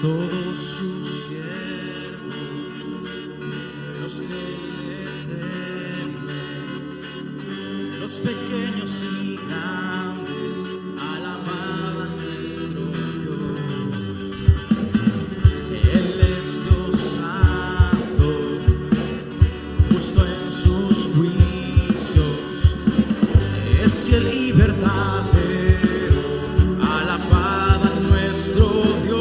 Todos sus siervos, los que le temen, los pequeños y grandes, alaban a nuestro Dios. Él es Dios santo, justo en sus juicios, es fiel y verdadero, alabad a nuestro Dios.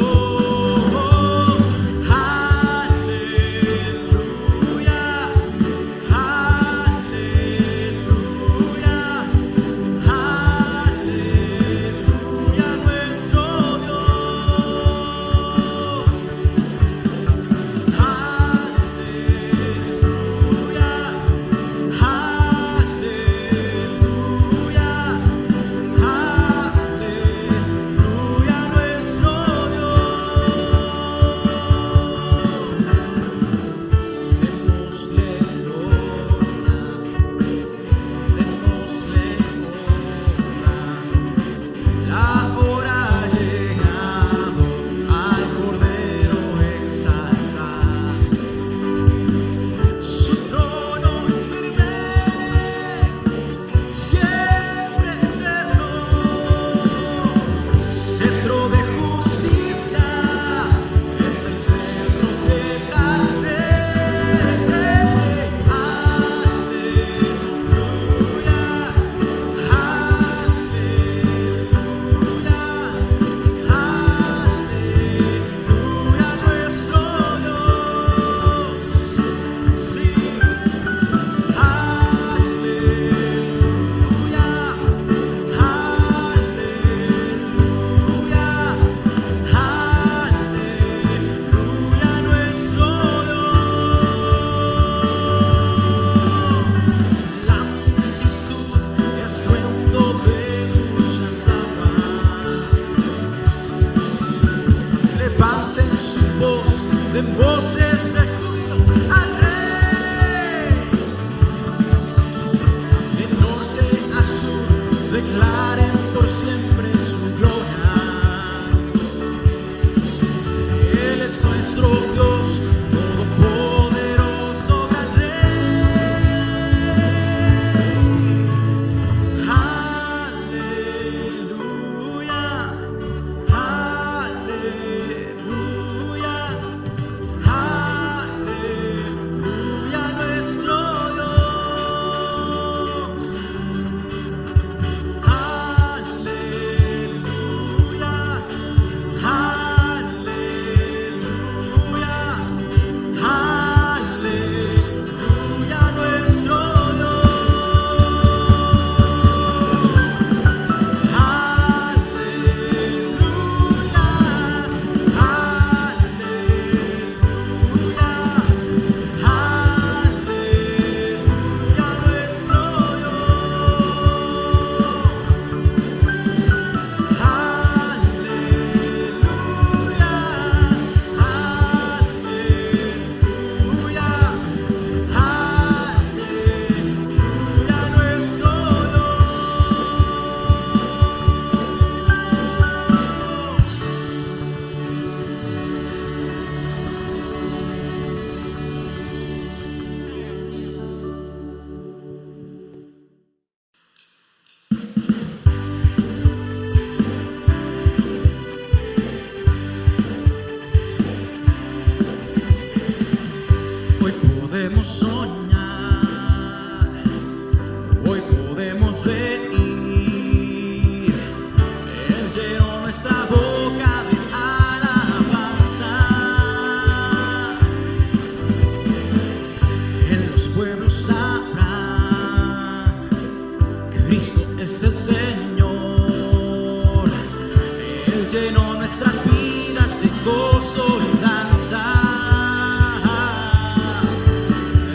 Cristo es el Señor. Él llenó nuestras vidas de gozo y danza.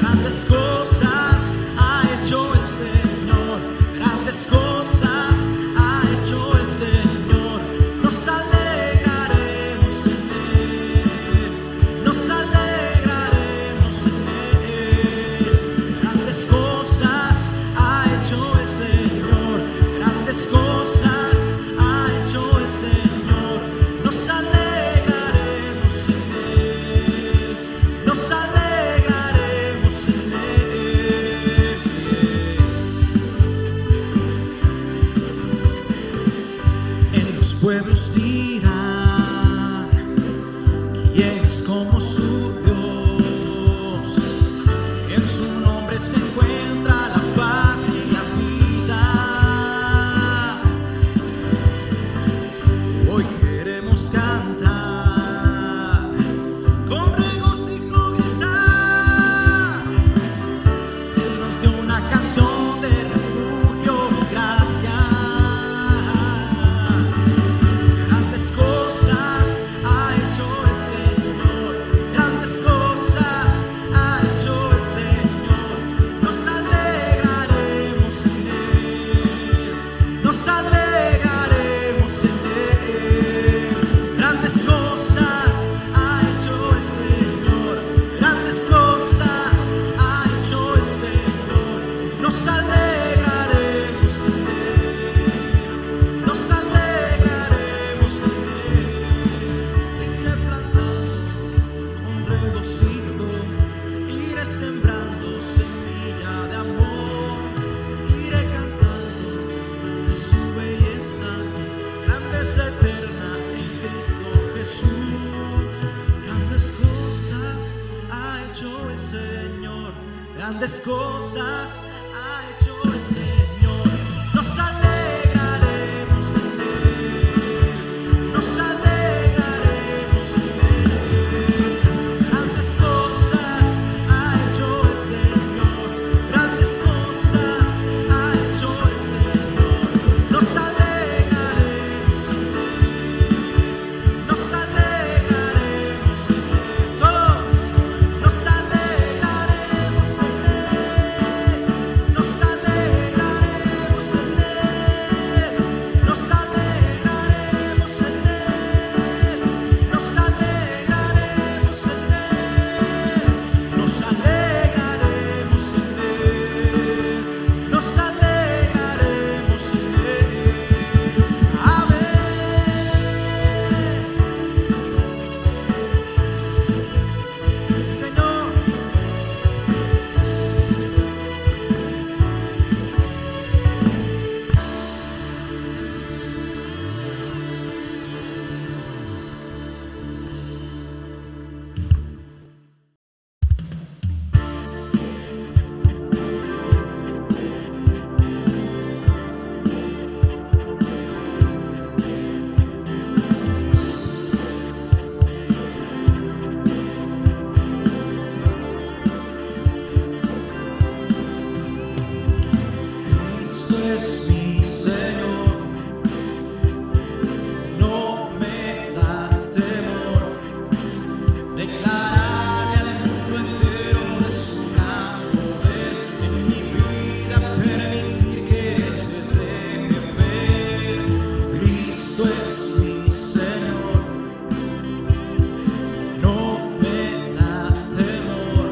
Grandes cosas ha hecho el Señor, grandes cosas ha hecho el Señor. Nos alegraremos en Él, nos alegraremos en Él. Grandes cosas ha hecho el Señor, grandes cosas ha hecho el Señor. Nos alegraremos en Él, nos alegraremos en Él. En los pueblos dirán, ¿quién es como su Dios? En su nombre se encuentra la paz y la vida. Hoy queremos cantar, con regocijo gritar. Él nos dio una canción de refugio y gracia. Grandes cosas ha hecho el Señor, grandes cosas ha hecho el Señor. Nos alegraremos en Él, nos alegraremos en Él. Grandes cosas ha hecho el Señor, grandes cosas ha hecho el Señor. Nos alegraremos en Él, nos alegraremos en Él. Iré plantando con regocijo, iré sembrando semilla de amor, iré cantando de su belleza, grande es eterna en Cristo Jesús. Grandes cosas ha hecho el Señor, grandes cosas ha hecho el Señor. Nos alegraremos en Él, nos alegraremos en Él. Grandes cosas ha hecho el Señor, grandes cosas ha hecho el Señor. Nos alegraremos en Él, nos alegraremos en Él. Todos nos alegraremos en Él, nos alegraremos en Él, nos alegraremos en Él, nos alegraremos en Él, nos alegraremos en Él, nos alegraremos en Él. Amén. Sí, Señor. Cristo es mi Señor, no me da temor declararle al mundo entero de su gran poder. En mi vida permitir que Él se deje ver. Cristo es mi Señor, no me da temor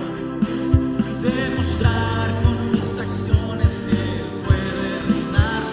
demostrar con mis acciones que Él puede reinar.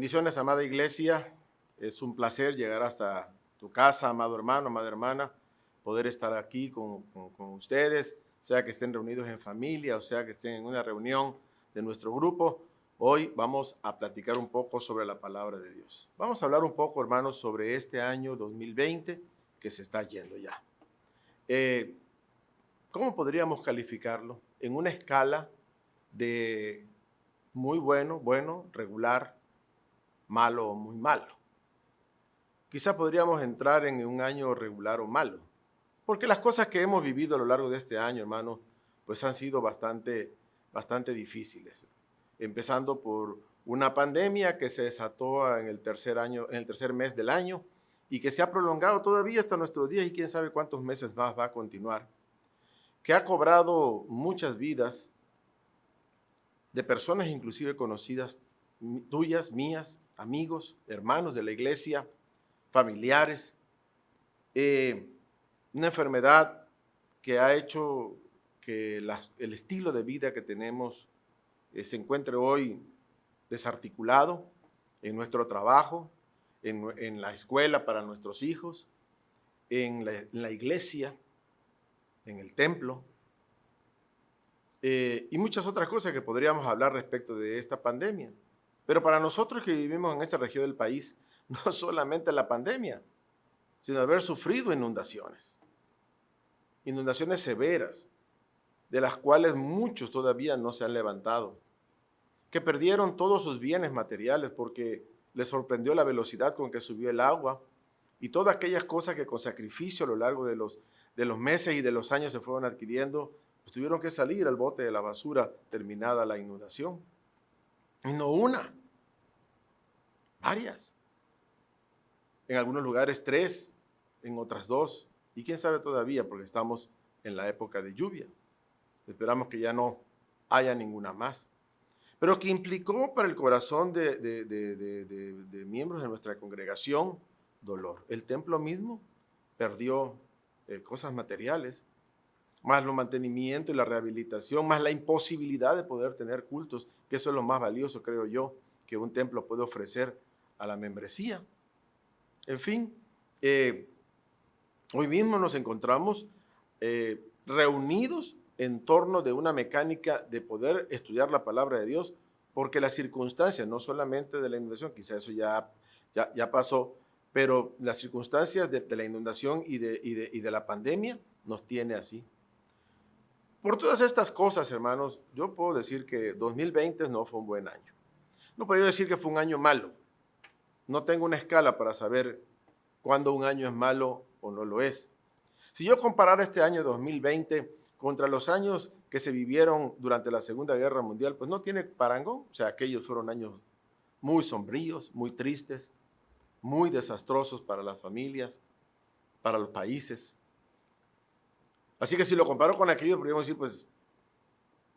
Bendiciones, amada iglesia. Es un placer llegar hasta tu casa, amado hermano, amada hermana, poder estar aquí con ustedes, sea que estén reunidos en familia o sea que estén en una reunión de nuestro grupo. Hoy vamos a platicar un poco sobre la palabra de Dios. Vamos a hablar un poco, hermanos, sobre este año 2020 que se está yendo ya. ¿Cómo podríamos calificarlo? En una escala de muy bueno, bueno, regular, malo o muy malo. Quizá podríamos entrar en un año regular o malo, porque las cosas que hemos vivido a lo largo de este año, hermano, pues han sido bastante difíciles. Empezando por una pandemia que se desató en el tercer mes del año y que se ha prolongado todavía hasta nuestros días y quién sabe cuántos meses más va a continuar, que ha cobrado muchas vidas de personas inclusive conocidas, tuyas, mías, amigos, hermanos de la iglesia, familiares, una enfermedad que ha hecho que el estilo de vida que tenemos se encuentre hoy desarticulado en nuestro trabajo, en la escuela para nuestros hijos, en la iglesia, en el templo, y muchas otras cosas que podríamos hablar respecto de esta pandemia. Pero para nosotros que vivimos en esta región del país, no solamente la pandemia, sino haber sufrido inundaciones severas, de las cuales muchos todavía no se han levantado, que perdieron todos sus bienes materiales porque les sorprendió la velocidad con que subió el agua y todas aquellas cosas que con sacrificio a lo largo de los meses y de los años se fueron adquiriendo, pues tuvieron que salir al bote de la basura terminada la inundación. Y no una, varias. En algunos lugares 3, en otras 2, y quién sabe todavía porque estamos en la época de lluvia. Esperamos que ya no haya ninguna más. Pero que implicó para el corazón de miembros de nuestra congregación dolor. El templo mismo perdió cosas materiales, más el mantenimiento y la rehabilitación, más la imposibilidad de poder tener cultos, que eso es lo más valioso, creo yo, que un templo puede ofrecer a la membresía. En fin, hoy mismo nos encontramos reunidos en torno de una mecánica de poder estudiar la palabra de Dios, porque las circunstancias, no solamente de la inundación, quizá eso ya pasó, pero las circunstancias de la inundación y de la pandemia nos tiene así. Por todas estas cosas, hermanos, yo puedo decir que 2020 no fue un buen año. No puedo decir que fue un año malo. No tengo una escala para saber cuándo un año es malo o no lo es. Si yo comparara este año 2020 contra los años que se vivieron durante la Segunda Guerra Mundial, pues no tiene parangón. O sea, aquellos fueron años muy sombríos, muy tristes, muy desastrosos para las familias, para los países. Así que si lo comparo con aquello, podríamos decir, pues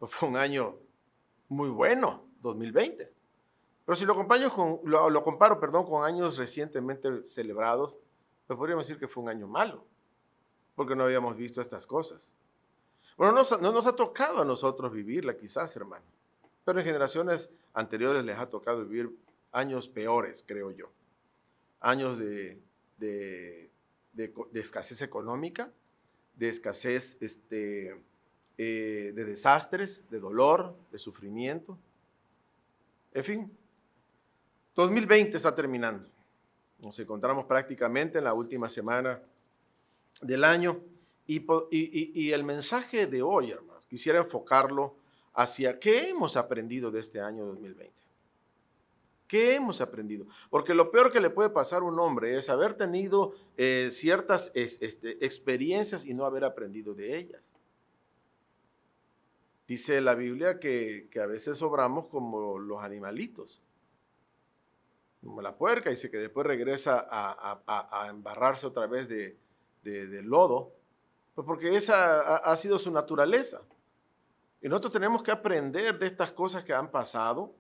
fue un año muy bueno, 2020. Pero si lo comparo con años recientemente celebrados, pues podríamos decir que fue un año malo, porque no habíamos visto estas cosas. Bueno, no nos ha tocado a nosotros vivirla quizás, hermano, pero en generaciones anteriores les ha tocado vivir años peores, creo yo. Años de escasez económica, de escasez de desastres, de dolor, de sufrimiento. En fin, 2020 está terminando. Nos encontramos prácticamente en la última semana del año y el mensaje de hoy, hermanos, quisiera enfocarlo hacia qué hemos aprendido de este año 2020. ¿Qué hemos aprendido? Porque lo peor que le puede pasar a un hombre es haber tenido ciertas experiencias y no haber aprendido de ellas. Dice la Biblia que a veces obramos como los animalitos, como la puerca, dice que después regresa a embarrarse otra vez de lodo, pues porque esa ha sido su naturaleza. Y nosotros tenemos que aprender de estas cosas que han pasado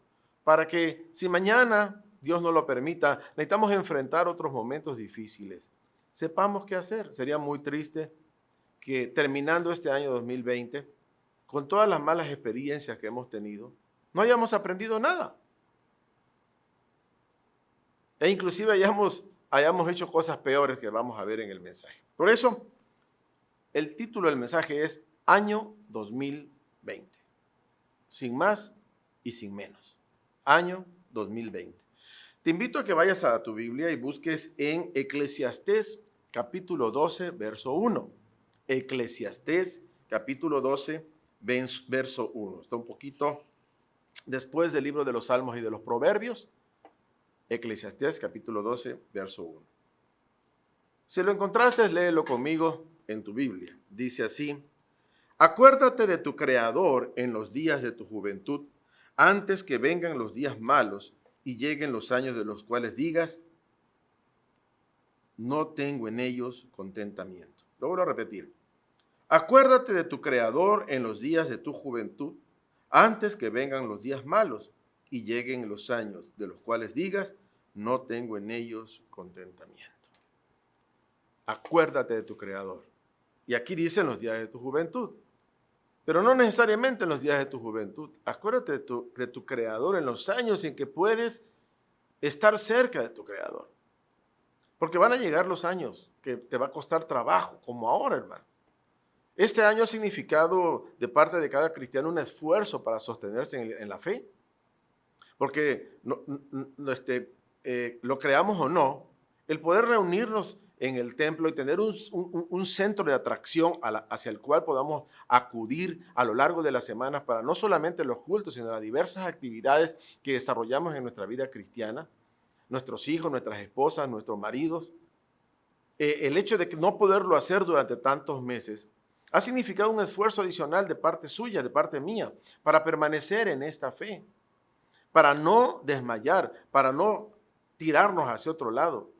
para que si mañana, Dios nos lo permita, necesitamos enfrentar otros momentos difíciles, sepamos qué hacer. Sería muy triste que terminando este año 2020, con todas las malas experiencias que hemos tenido, no hayamos aprendido nada. E inclusive hayamos hecho cosas peores que vamos a ver en el mensaje. Por eso, el título del mensaje es Año 2020. Sin más y sin menos. Año 2020. Te invito a que vayas a tu Biblia y busques en Eclesiastés capítulo 12, verso 1. Eclesiastés capítulo 12, verso 1. Está un poquito después del libro de los Salmos y de los Proverbios. Eclesiastés capítulo 12, verso 1. Si lo encontraste, léelo conmigo en tu Biblia. Dice así: acuérdate de tu Creador en los días de tu juventud, antes que vengan los días malos y lleguen los años de los cuales digas, no tengo en ellos contentamiento. Lo vuelvo a repetir. Acuérdate de tu Creador en los días de tu juventud, antes que vengan los días malos y lleguen los años de los cuales digas, no tengo en ellos contentamiento. Acuérdate de tu Creador. Y aquí dice en los días de tu juventud, pero no necesariamente en los días de tu juventud. Acuérdate de tu Creador en los años en que puedes estar cerca de tu Creador. Porque van a llegar los años que te va a costar trabajo, como ahora, hermano. Este año ha significado de parte de cada cristiano un esfuerzo para sostenerse en la fe. Porque lo creamos o no, el poder reunirnos en el templo y tener un centro de atracción hacia el cual podamos acudir a lo largo de las semanas para no solamente los cultos, sino las diversas actividades que desarrollamos en nuestra vida cristiana, nuestros hijos, nuestras esposas, nuestros maridos. El hecho de no poderlo hacer durante tantos meses ha significado un esfuerzo adicional de parte suya, de parte mía, para permanecer en esta fe, para no desmayar, para no tirarnos hacia otro lado.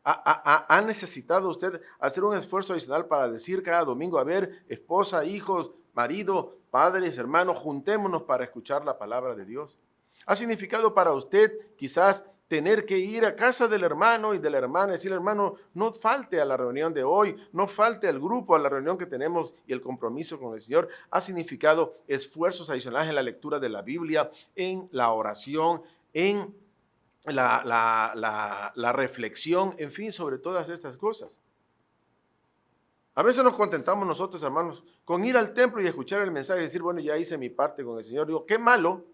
¿Ha necesitado usted hacer un esfuerzo adicional para decir cada domingo, a ver, esposa, hijos, marido, padres, hermanos, juntémonos para escuchar la palabra de Dios? ¿Ha significado para usted quizás tener que ir a casa del hermano y de la hermana y decirle, hermano, no falte a la reunión de hoy, no falte al grupo, a la reunión que tenemos y el compromiso con el Señor? ¿Ha significado esfuerzos adicionales en la lectura de la Biblia, en la oración, en la reflexión, en fin, sobre todas estas cosas? A veces nos contentamos nosotros, hermanos, con ir al templo y escuchar el mensaje y decir, bueno, ya hice mi parte con el Señor. Digo, qué malo,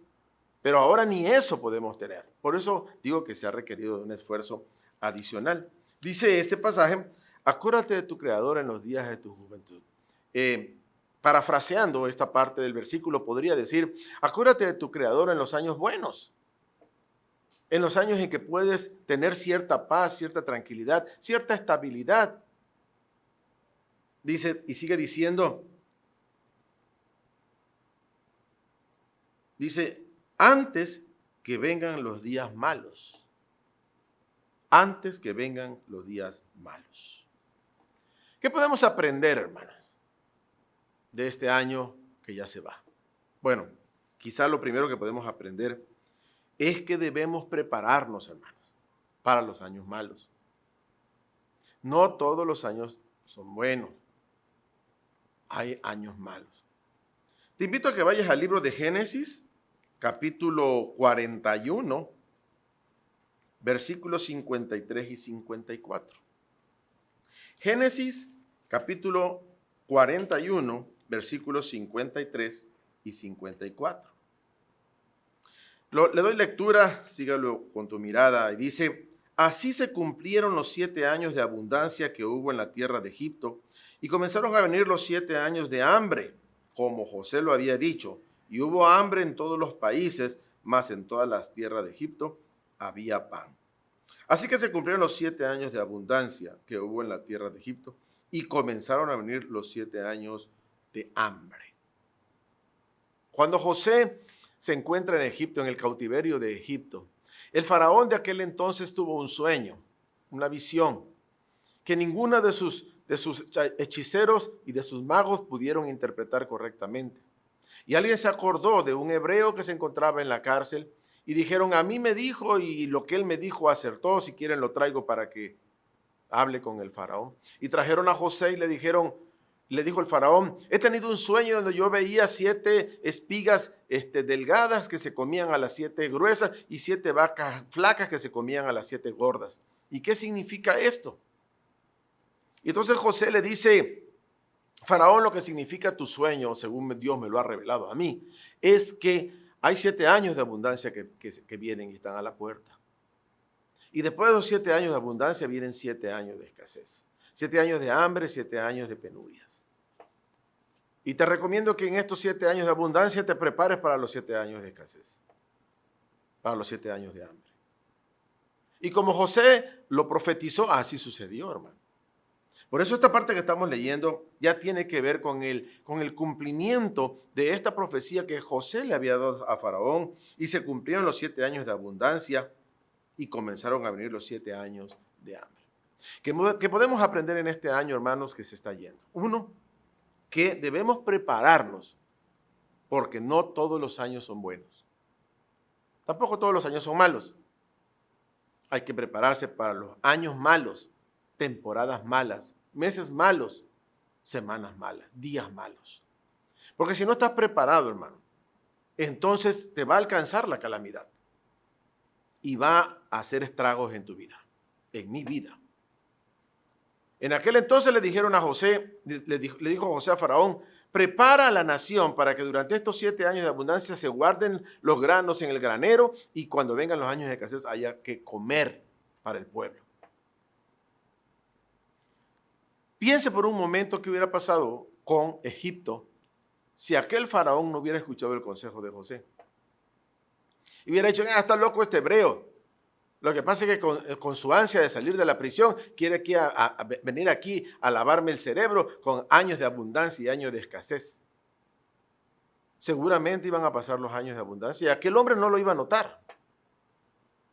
pero ahora ni eso podemos tener. Por eso digo que se ha requerido de un esfuerzo adicional. Dice este pasaje, acuérdate de tu Creador en los días de tu juventud. Parafraseando esta parte del versículo, podría decir, acuérdate de tu Creador en los años buenos, en los años en que puedes tener cierta paz, cierta tranquilidad, cierta estabilidad. Dice, y sigue diciendo, dice, antes que vengan los días malos. Antes que vengan los días malos. ¿Qué podemos aprender, hermanos, de este año que ya se va? Bueno, quizá lo primero que podemos aprender es que debemos prepararnos, hermanos, para los años malos. No todos los años son buenos. Hay años malos. Te invito a que vayas al libro de Génesis, capítulo 41, versículos 53 y 54. Génesis, capítulo 41, versículos 53 y 54. Le doy lectura, sígalo con tu mirada, y dice, así se cumplieron los 7 años de abundancia que hubo en la tierra de Egipto, y comenzaron a venir los 7 años de hambre, como José lo había dicho, y hubo hambre en todos los países, mas en todas las tierras de Egipto había pan. Así que se cumplieron los 7 años de abundancia que hubo en la tierra de Egipto, y comenzaron a venir los 7 años de hambre. Cuando José se encuentra en Egipto, en el cautiverio de Egipto, el faraón de aquel entonces tuvo un sueño, una visión, que ninguno de sus hechiceros y de sus magos pudieron interpretar correctamente. Y alguien se acordó de un hebreo que se encontraba en la cárcel y dijeron, a mí me dijo y lo que él me dijo acertó, si quieren lo traigo para que hable con el faraón. Y trajeron a José y le dijeron, Le dijo el faraón, he tenido un sueño donde yo veía 7 espigas delgadas que se comían a las 7 gruesas y 7 vacas flacas que se comían a las 7 gordas. ¿Y qué significa esto? Y entonces José le dice, faraón, lo que significa tu sueño, según Dios me lo ha revelado a mí, es que hay 7 años de abundancia que vienen y están a la puerta. Y después de los 7 años de abundancia vienen 7 años de escasez. 7 años de hambre, 7 años de penurias. Y te recomiendo que en estos 7 años de abundancia te prepares para los 7 años de escasez. Para los 7 años de hambre. Y como José lo profetizó, así sucedió, hermano. Por eso esta parte que estamos leyendo ya tiene que ver con el cumplimiento de esta profecía que José le había dado a Faraón, y se cumplieron los 7 años de abundancia y comenzaron a venir los 7 años de hambre. ¿Qué podemos aprender en este año, hermanos, que se está yendo? Uno, que debemos prepararnos porque no todos los años son buenos. Tampoco todos los años son malos. Hay que prepararse para los años malos, temporadas malas, meses malos, semanas malas, días malos. Porque si no estás preparado, hermano, entonces te va a alcanzar la calamidad y va a hacer estragos en tu vida, en mi vida. En aquel entonces le dijeron a José, le dijo José a Faraón, prepara a la nación para que durante estos 7 años de abundancia se guarden los granos en el granero y cuando vengan los años de escasez haya que comer para el pueblo. Piense por un momento qué hubiera pasado con Egipto si aquel faraón no hubiera escuchado el consejo de José. Y hubiera dicho, está loco este hebreo. Lo que pasa es que con su ansia de salir de la prisión, quiere aquí venir aquí a lavarme el cerebro con años de abundancia y años de escasez. Seguramente iban a pasar los años de abundancia y aquel hombre no lo iba a notar.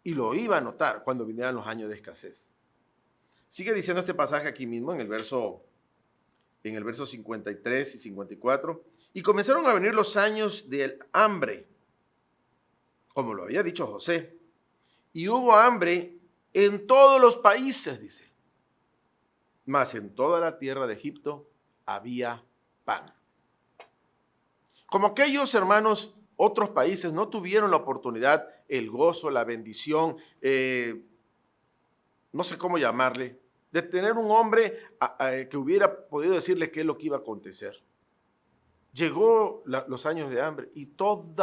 Y lo iba a notar cuando vinieran los años de escasez. Sigue diciendo este pasaje aquí mismo en el verso 53 y 54. Y comenzaron a venir los años del hambre, como lo había dicho José. Y hubo hambre en todos los países, dice. Mas en toda la tierra de Egipto había pan. Como aquellos hermanos, otros países no tuvieron la oportunidad, el gozo, la bendición, no sé cómo llamarle, de tener un hombre que hubiera podido decirle qué es lo que iba a acontecer. Llegó los años de hambre y todos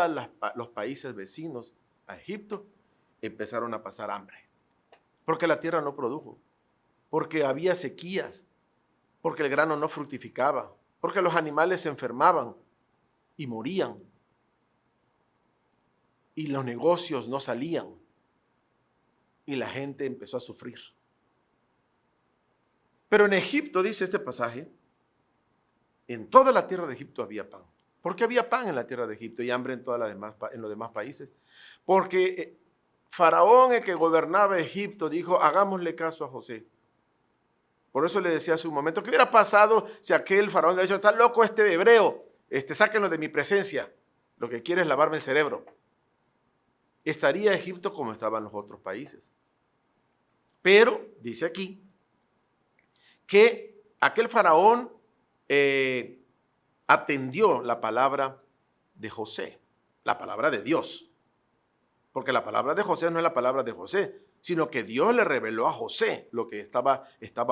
los países vecinos a Egipto empezaron a pasar hambre, porque la tierra no produjo, porque había sequías, porque el grano no fructificaba, porque los animales se enfermaban y morían, y los negocios no salían, y la gente empezó a sufrir. Pero en Egipto, dice este pasaje, en toda la tierra de Egipto había pan. ¿Por qué había pan en la tierra de Egipto y hambre en los demás países? Porque Faraón, el que gobernaba Egipto, dijo, hagámosle caso a José. Por eso le decía hace un momento, ¿qué hubiera pasado si aquel faraón le ha dicho, está loco este hebreo, sáquenlo de mi presencia, lo que quiere es lavarme el cerebro? Estaría Egipto como estaban los otros países. Pero, dice aquí, que aquel faraón atendió la palabra de José, la palabra de Dios. Porque la palabra de José no es la palabra de José, sino que Dios le reveló a José lo que estaba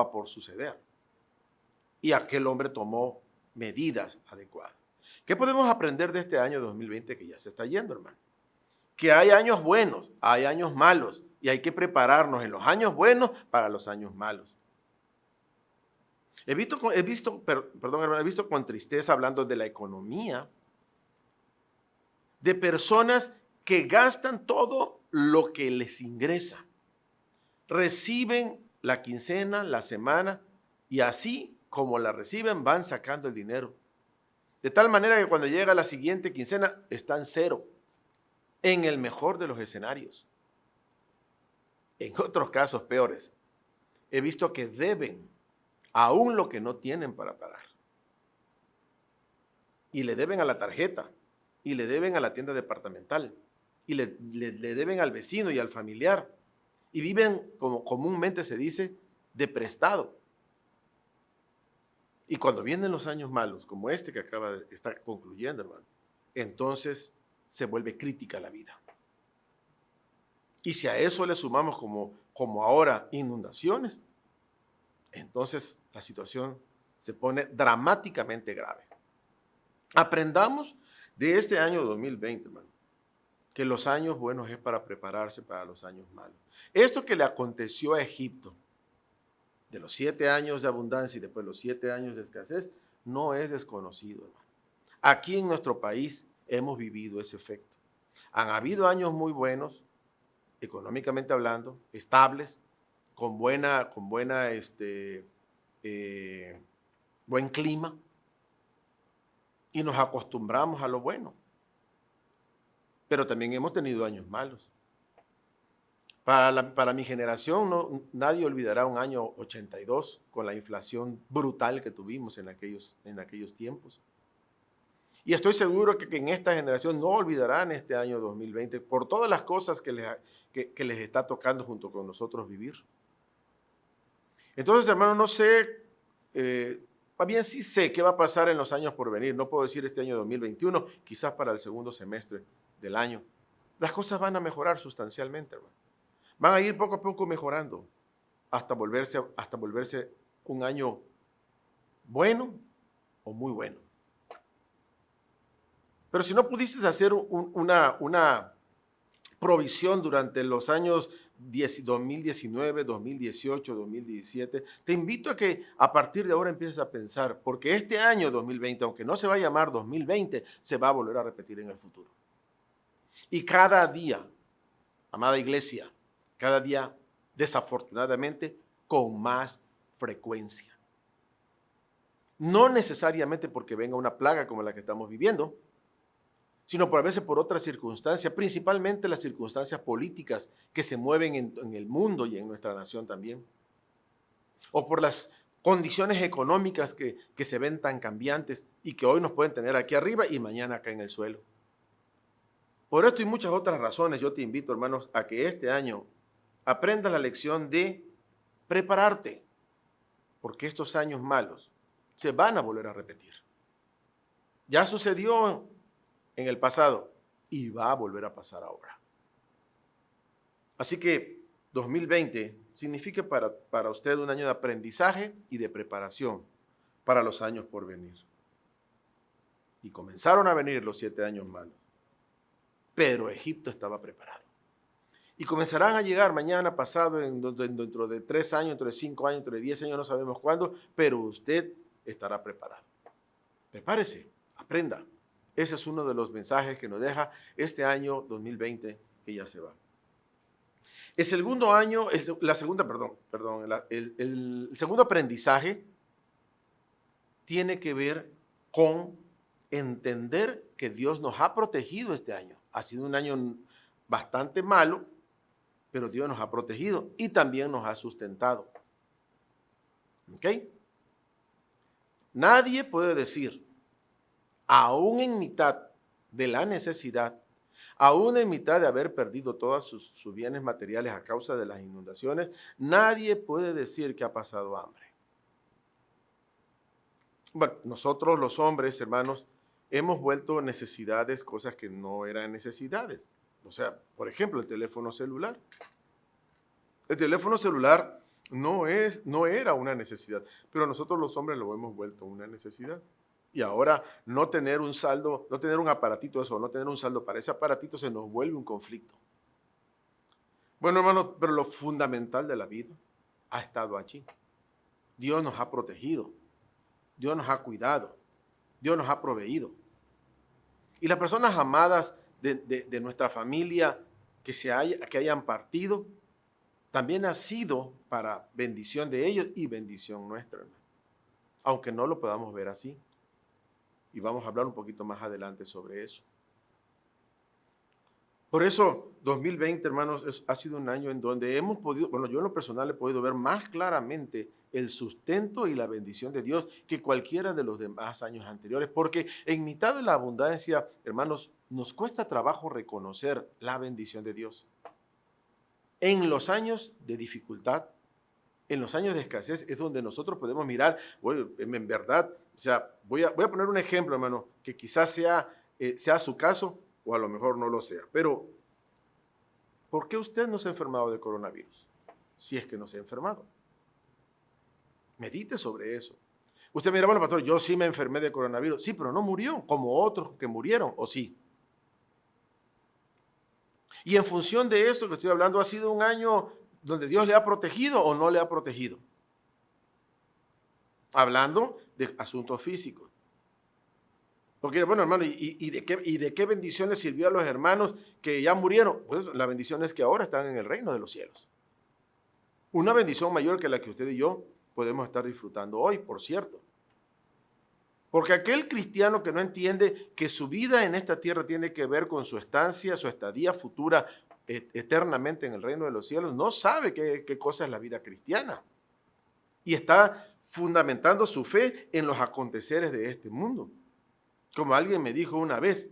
por suceder. Y aquel hombre tomó medidas adecuadas. ¿Qué podemos aprender de este año 2020 que ya se está yendo, hermano? Que hay años buenos, hay años malos, y hay que prepararnos en los años buenos para los años malos. He visto con tristeza, hablando de la economía, de personas que gastan todo lo que les ingresa. Reciben la quincena, la semana, y así como la reciben van sacando el dinero. De tal manera que cuando llega la siguiente quincena están cero, en el mejor de los escenarios. En otros casos peores, he visto que deben aún lo que no tienen para pagar. Y le deben a la tarjeta, y le deben a la tienda departamental, y le deben al vecino y al familiar, y viven, como comúnmente se dice, de prestado. Y cuando vienen los años malos, como este que está concluyendo, hermano, entonces se vuelve crítica la vida. Y si a eso le sumamos como ahora inundaciones, entonces la situación se pone dramáticamente grave. Aprendamos de este año 2020, hermano, que los años buenos es para prepararse para los años malos. Esto que le aconteció a Egipto, de los 7 años de abundancia y después los 7 años de escasez, no es desconocido, hermano. Aquí en nuestro país hemos vivido ese efecto. Han habido años muy buenos, económicamente hablando, estables, con buen clima, y nos acostumbramos a lo bueno. Pero también hemos tenido años malos. Para mi generación, nadie olvidará un año 82 con la inflación brutal que tuvimos en aquellos tiempos. Y estoy seguro que en esta generación no olvidarán este año 2020 por todas las cosas que les está tocando junto con nosotros vivir. Entonces, hermano, no sé, más bien sí sé qué va a pasar en los años por venir. No puedo decir este año 2021, quizás para el segundo semestre del año. Las cosas van a mejorar sustancialmente, hermano. Van a ir poco a poco mejorando hasta volverse un año bueno o muy bueno. Pero si no pudiste hacer una provisión durante los años 2019, 2018, 2017, te invito a que a partir de ahora empieces a pensar, porque este año 2020, aunque no se va a llamar 2020, se va a volver a repetir en el futuro. Y cada día, amada iglesia, cada día, desafortunadamente, con más frecuencia. No necesariamente porque venga una plaga como la que estamos viviendo, sino a veces por otras circunstancias, principalmente las circunstancias políticas que se mueven en el mundo y en nuestra nación también. O por las condiciones económicas que se ven tan cambiantes y que hoy nos pueden tener aquí arriba y mañana acá en el suelo. Por esto y muchas otras razones, yo te invito, hermanos, a que este año aprendas la lección de prepararte, porque estos años malos se van a volver a repetir. Ya sucedió en el pasado y va a volver a pasar ahora. Así que 2020 significa para usted un año de aprendizaje y de preparación para los años por venir. Y comenzaron a venir los 7 años malos, pero Egipto estaba preparado. Y comenzarán a llegar mañana, pasado, dentro de 3 años, dentro de 5 años, dentro de 10 años, no sabemos cuándo, pero usted estará preparado. Prepárese, aprenda. Ese es uno de los mensajes que nos deja este año 2020 que ya se va. El segundo aprendizaje tiene que ver con entender que Dios nos ha protegido este año. Ha sido un año bastante malo, pero Dios nos ha protegido y también nos ha sustentado. ¿Ok? Nadie puede decir, aún en mitad de la necesidad, aún en mitad de haber perdido todos sus bienes materiales a causa de las inundaciones, nadie puede decir que ha pasado hambre. Bueno, nosotros los hombres, hermanos, hemos vuelto necesidades cosas que no eran necesidades. O sea, por ejemplo, el teléfono celular. El teléfono celular no era una necesidad, pero nosotros los hombres lo hemos vuelto una necesidad. Y ahora no tener un saldo, no tener un aparatito eso, no tener un saldo para ese aparatito se nos vuelve un conflicto. Bueno, hermano, pero lo fundamental de la vida ha estado allí. Dios nos ha protegido, Dios nos ha cuidado, Dios nos ha proveído. Y las personas amadas de nuestra familia que hayan partido, también ha sido para bendición de ellos y bendición nuestra, hermano. Aunque no lo podamos ver así. Y vamos a hablar un poquito más adelante sobre eso. Por eso, 2020, hermanos, ha sido un año en donde hemos podido, bueno, yo en lo personal he podido ver más claramente el sustento y la bendición de Dios que cualquiera de los demás años anteriores, porque en mitad de la abundancia, hermanos, nos cuesta trabajo reconocer la bendición de Dios. En los años de dificultad, en los años de escasez es donde nosotros podemos mirar, bueno, en verdad, o sea, voy a poner un ejemplo, hermano, que quizás sea su caso o a lo mejor no lo sea, pero ¿por qué usted no se ha enfermado de coronavirus? Si es que no se ha enfermado. Medite sobre eso. Usted me dirá, bueno, pastor, yo sí me enfermé de coronavirus. Sí, pero no murió como otros que murieron, ¿o sí? Y en función de esto que estoy hablando, ¿ha sido un año donde Dios le ha protegido o no le ha protegido? Hablando de asuntos físicos. Porque, bueno, hermano, ¿y de qué bendición le sirvió a los hermanos que ya murieron? Pues la bendición es que ahora están en el reino de los cielos. Una bendición mayor que la que usted y yo podemos estar disfrutando hoy, por cierto. Porque aquel cristiano que no entiende que su vida en esta tierra tiene que ver con su estancia, su estadía futura eternamente en el reino de los cielos, no sabe qué cosa es la vida cristiana. Y está fundamentando su fe en los aconteceres de este mundo. Como alguien me dijo una vez,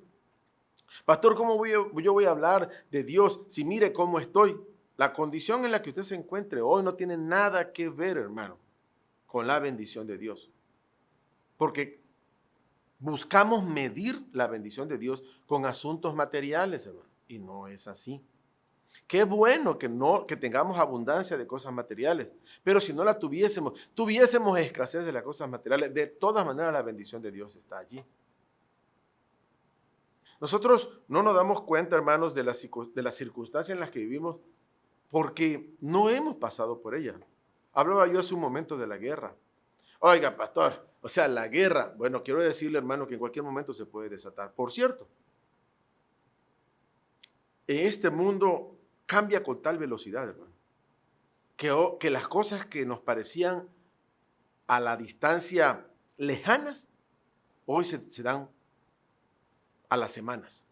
pastor, ¿cómo yo voy a hablar de Dios si mire cómo estoy? La condición en la que usted se encuentre hoy no tiene nada que ver, hermano, con la bendición de Dios. Porque buscamos medir la bendición de Dios con asuntos materiales, hermano, y no es así. Qué bueno que tengamos abundancia de cosas materiales, pero si no la tuviésemos escasez de las cosas materiales, de todas maneras la bendición de Dios está allí. Nosotros no nos damos cuenta, hermanos, de las circunstancias en las que vivimos porque no hemos pasado por ellas. Hablaba yo hace un momento de la guerra. Oiga, pastor, o sea, la guerra, bueno, quiero decirle, hermano, que en cualquier momento se puede desatar. Por cierto, en este mundo cambia con tal velocidad, hermano, que las cosas que nos parecían a la distancia lejanas, hoy se dan a las semanas.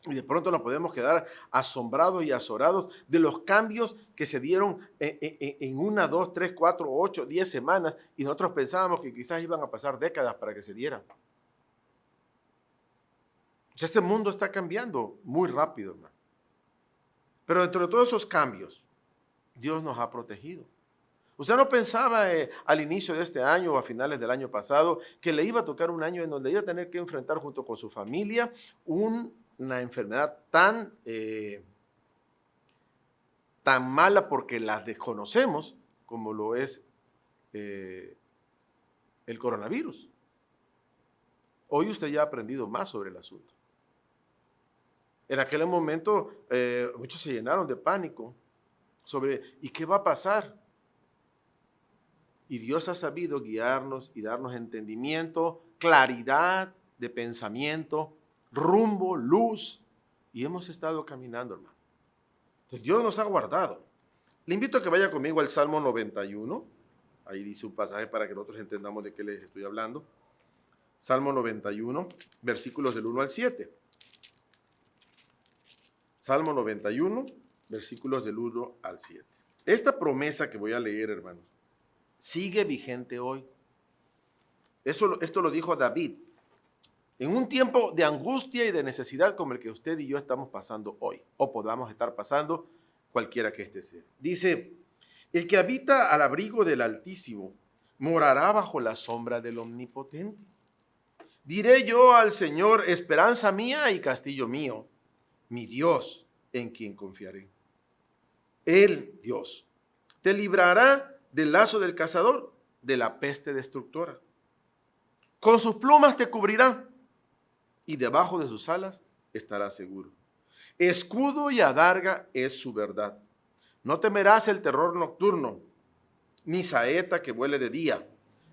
Y de pronto nos podemos quedar asombrados y azorados de los cambios que se dieron en 1, 2, 3, 4, 8, 10 semanas y nosotros pensábamos que quizás iban a pasar décadas para que se dieran. O sea, este mundo está cambiando muy rápido, hermano. Pero dentro de todos esos cambios, Dios nos ha protegido. Usted no pensaba al inicio de este año o a finales del año pasado que le iba a tocar un año en donde iba a tener que enfrentar junto con su familia una enfermedad tan mala porque las desconocemos como lo es el coronavirus. Hoy usted ya ha aprendido más sobre el asunto. En aquel momento muchos se llenaron de pánico sobre ¿y qué va a pasar? Y Dios ha sabido guiarnos y darnos entendimiento, claridad de pensamiento, rumbo, luz, y hemos estado caminando, hermano. Entonces Dios nos ha guardado. Le invito a que vaya conmigo al Salmo 91. Ahí dice un pasaje para que nosotros entendamos de qué les estoy hablando. Salmo 91, versículos del 1 al 7. Salmo 91, versículos del 1 al 7. Esta promesa que voy a leer, hermanos, sigue vigente hoy. Esto lo dijo David. En un tiempo de angustia y de necesidad como el que usted y yo estamos pasando hoy, o podamos estar pasando cualquiera que este sea. Dice, el que habita al abrigo del Altísimo morará bajo la sombra del Omnipotente. Diré yo al Señor, esperanza mía y castillo mío, mi Dios en quien confiaré. Él, Dios, te librará del lazo del cazador, de la peste destructora. Con sus plumas te cubrirá y debajo de sus alas estarás seguro. Escudo y adarga es su verdad. No temerás el terror nocturno, ni saeta que vuele de día,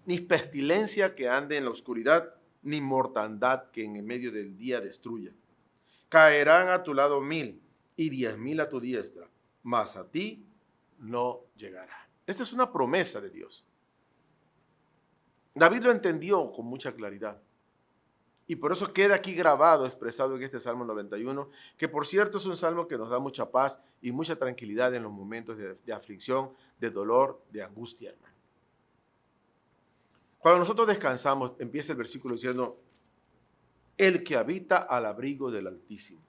ni pestilencia que ande en la oscuridad, ni mortandad que en el medio del día destruya. Caerán a tu lado 1000 y 10,000 a tu diestra, mas a ti no llegará. Esta es una promesa de Dios. David lo entendió con mucha claridad. Y por eso queda aquí grabado, expresado en este Salmo 91, que por cierto es un salmo que nos da mucha paz y mucha tranquilidad en los momentos de aflicción, de dolor, de angustia, hermano. Cuando nosotros descansamos, empieza el versículo diciendo, el que habita al abrigo del Altísimo.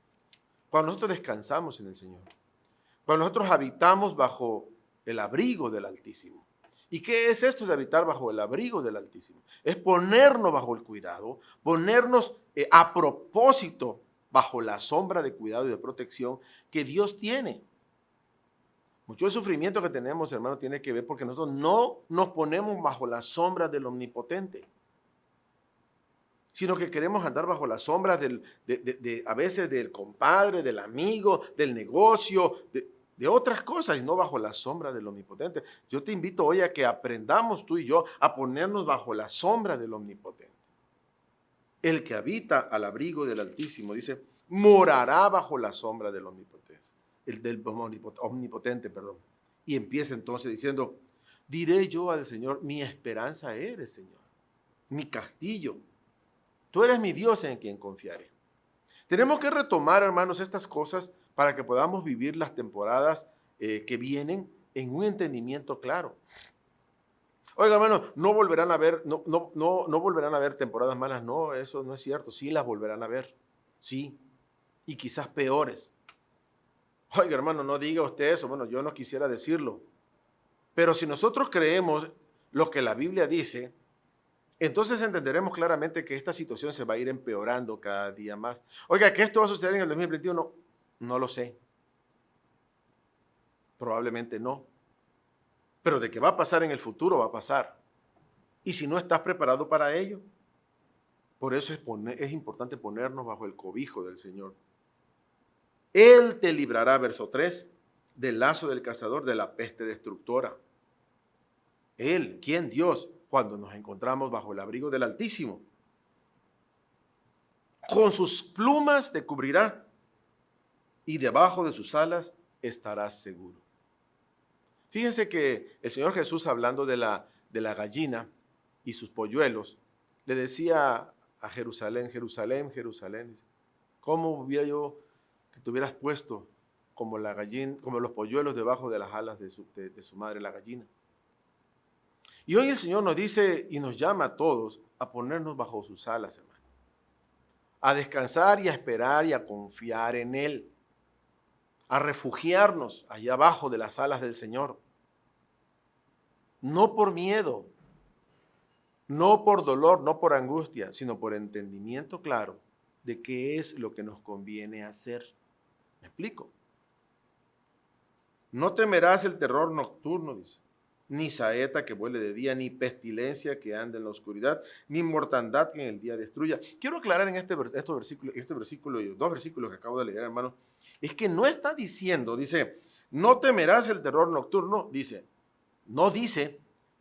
Cuando nosotros descansamos en el Señor, cuando nosotros habitamos bajo el abrigo del Altísimo. ¿Y qué es esto de habitar bajo el abrigo del Altísimo? Es ponernos bajo el cuidado, ponernos a propósito bajo la sombra de cuidado y de protección que Dios tiene. Mucho del sufrimiento que tenemos, hermano, tiene que ver porque nosotros no nos ponemos bajo la sombra del Omnipotente, sino que queremos andar bajo la sombra a veces del compadre, del amigo, del negocio, de otras cosas, y no bajo la sombra del Omnipotente. Yo te invito hoy a que aprendamos tú y yo a ponernos bajo la sombra del Omnipotente. El que habita al abrigo del Altísimo, dice, morará bajo la sombra del Omnipotente, perdón. Y empieza entonces diciendo, diré yo al Señor, mi esperanza eres, Señor, mi castillo. Tú eres mi Dios en quien confiaré. Tenemos que retomar, hermanos, estas cosas para que podamos vivir las temporadas que vienen en un entendimiento claro. Oiga, hermano, no volverán a haber temporadas malas. No, eso no es cierto. Sí las volverán a ver. Sí. Y quizás peores. Oiga, hermano, no diga usted eso. Bueno, yo no quisiera decirlo. Pero si nosotros creemos lo que la Biblia dice, entonces entenderemos claramente que esta situación se va a ir empeorando cada día más. Oiga, ¿que esto va a suceder en el 2021? No lo sé. Probablemente no. Pero de que va a pasar en el futuro, va a pasar. Y si no estás preparado para ello, por eso es importante ponernos bajo el cobijo del Señor. Él te librará, verso 3, del lazo del cazador, de la peste destructora. Él, ¿quién? Dios, cuando nos encontramos bajo el abrigo del Altísimo. Con sus plumas te cubrirá y debajo de sus alas estarás seguro. Fíjense que el Señor Jesús, hablando de la gallina y sus polluelos, le decía a Jerusalén, Jerusalén, Jerusalén, ¿cómo hubiera yo que te hubieras puesto como la gallina, como los polluelos debajo de las alas de su madre, la gallina? Y hoy el Señor nos dice y nos llama a todos a ponernos bajo sus alas, hermano. A descansar y a esperar y a confiar en Él. A refugiarnos allá abajo de las alas del Señor. No por miedo, no por dolor, no por angustia, sino por entendimiento claro de qué es lo que nos conviene hacer. ¿Me explico? No temerás el terror nocturno, dice, ni saeta que vuele de día, ni pestilencia que ande en la oscuridad, ni mortandad que en el día destruya. Quiero aclarar en este versículo y dos versículos que acabo de leer, hermano, es que no está diciendo, dice, no temerás el terror nocturno, dice,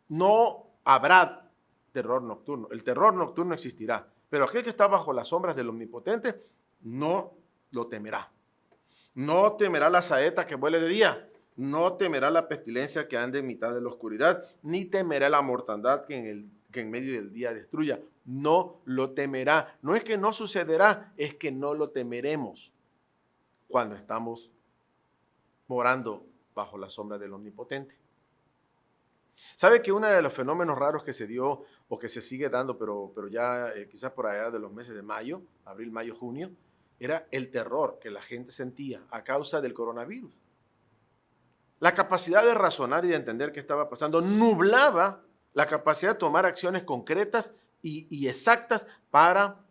no habrá terror nocturno. El terror nocturno existirá, pero aquel que está bajo las sombras del Omnipotente no lo temerá. No temerá la saeta que vuele de día, no temerá la pestilencia que ande en mitad de la oscuridad, ni temerá la mortandad que en medio del día destruya. No lo temerá. No es que no sucederá, es que no lo temeremos cuando estamos morando bajo la sombra del Omnipotente. ¿Sabe que uno de los fenómenos raros que se dio o que se sigue dando, pero ya quizás por allá de los meses de mayo, abril, mayo, junio, era el terror que la gente sentía a causa del coronavirus? La capacidad de razonar y de entender qué estaba pasando nublaba la capacidad de tomar acciones concretas y exactas para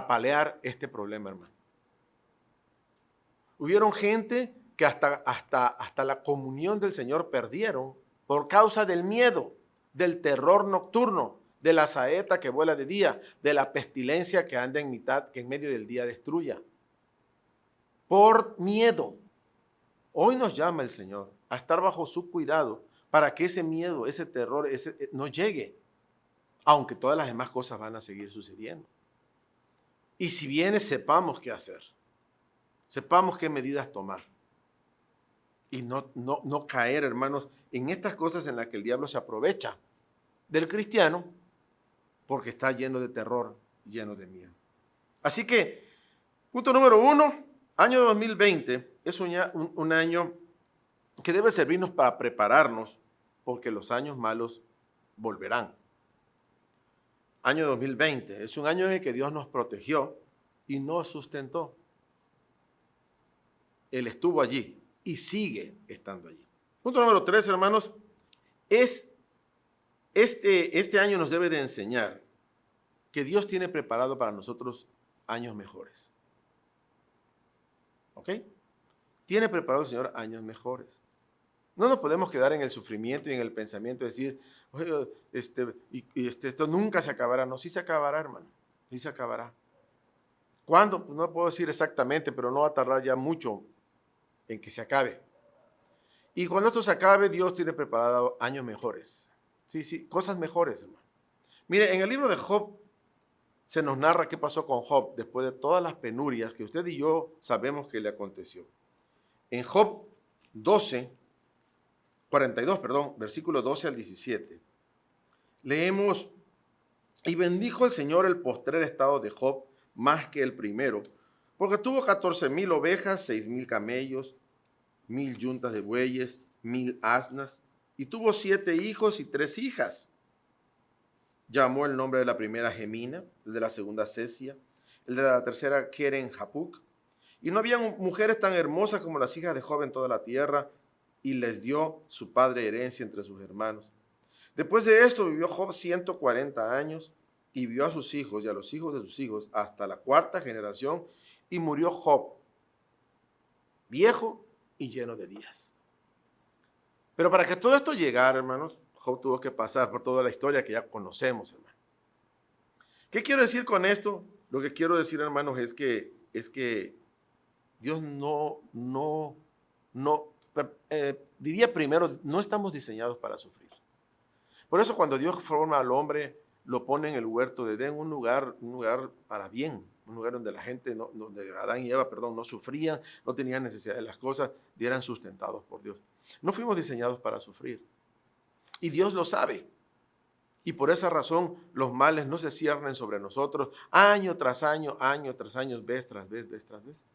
paliar este problema, hermano. Hubieron gente que hasta la comunión del Señor perdieron por causa del miedo, del terror nocturno, de la saeta que vuela de día, de la pestilencia que anda que en medio del día destruya. Por miedo. Hoy nos llama el Señor a estar bajo su cuidado para que ese miedo, ese terror, no llegue, aunque todas las demás cosas van a seguir sucediendo. Y si viene, sepamos qué hacer, sepamos qué medidas tomar. Y no caer, hermanos, en estas cosas en las que el diablo se aprovecha del cristiano porque está lleno de terror, lleno de miedo. Así que, punto número 1, año 2020 es un año que debe servirnos para prepararnos porque los años malos volverán. Año 2020 es un año en el que Dios nos protegió y nos sustentó. Él estuvo allí y sigue estando allí. Punto número 3, hermanos, es este año nos debe de enseñar que Dios tiene preparado para nosotros años mejores. ¿Ok? Tiene preparado el Señor años mejores. No nos podemos quedar en el sufrimiento y en el pensamiento de decir, oye, esto nunca se acabará. No, sí se acabará, hermano. Sí se acabará. ¿Cuándo? Pues no puedo decir exactamente, pero no va a tardar ya mucho en que se acabe. Y cuando esto se acabe, Dios tiene preparado años mejores. Sí, cosas mejores, hermano. Mire, en el libro de Job se nos narra qué pasó con Job después de todas las penurias que usted y yo sabemos que le aconteció. En Job 42, versículo 12 al 17, leemos, y bendijo el Señor el postrer estado de Job más que el primero, porque tuvo 14,000 ovejas, 6,000 camellos, 1,000 yuntas de bueyes, 1,000 asnas, y tuvo 7 hijos y 3 hijas. Llamó el nombre de la primera Gemina, el de la segunda Cesia, el de la tercera Keren Japuc. Y no había mujeres tan hermosas como las hijas de Job en toda la tierra, y les dio su padre herencia entre sus hermanos. Después de esto vivió Job 140 años, y vio a sus hijos y a los hijos de sus hijos hasta la 4ª generación, y murió Job, viejo y lleno de días. Pero para que todo esto llegara, hermanos, Job tuvo que pasar por toda la historia que ya conocemos, hermano. ¿Qué quiero decir con esto? Lo que quiero decir, hermanos, es que Dios diría primero, no estamos diseñados para sufrir. Por eso cuando Dios forma al hombre, lo pone en el huerto de Edén, un lugar para bien, un lugar donde la gente, donde Adán y Eva, no sufrían, no tenían necesidad de las cosas, y eran sustentados por Dios. No fuimos diseñados para sufrir. Y Dios lo sabe. Y por esa razón los males no se ciernen sobre nosotros año tras año, vez tras vez, vez tras vez.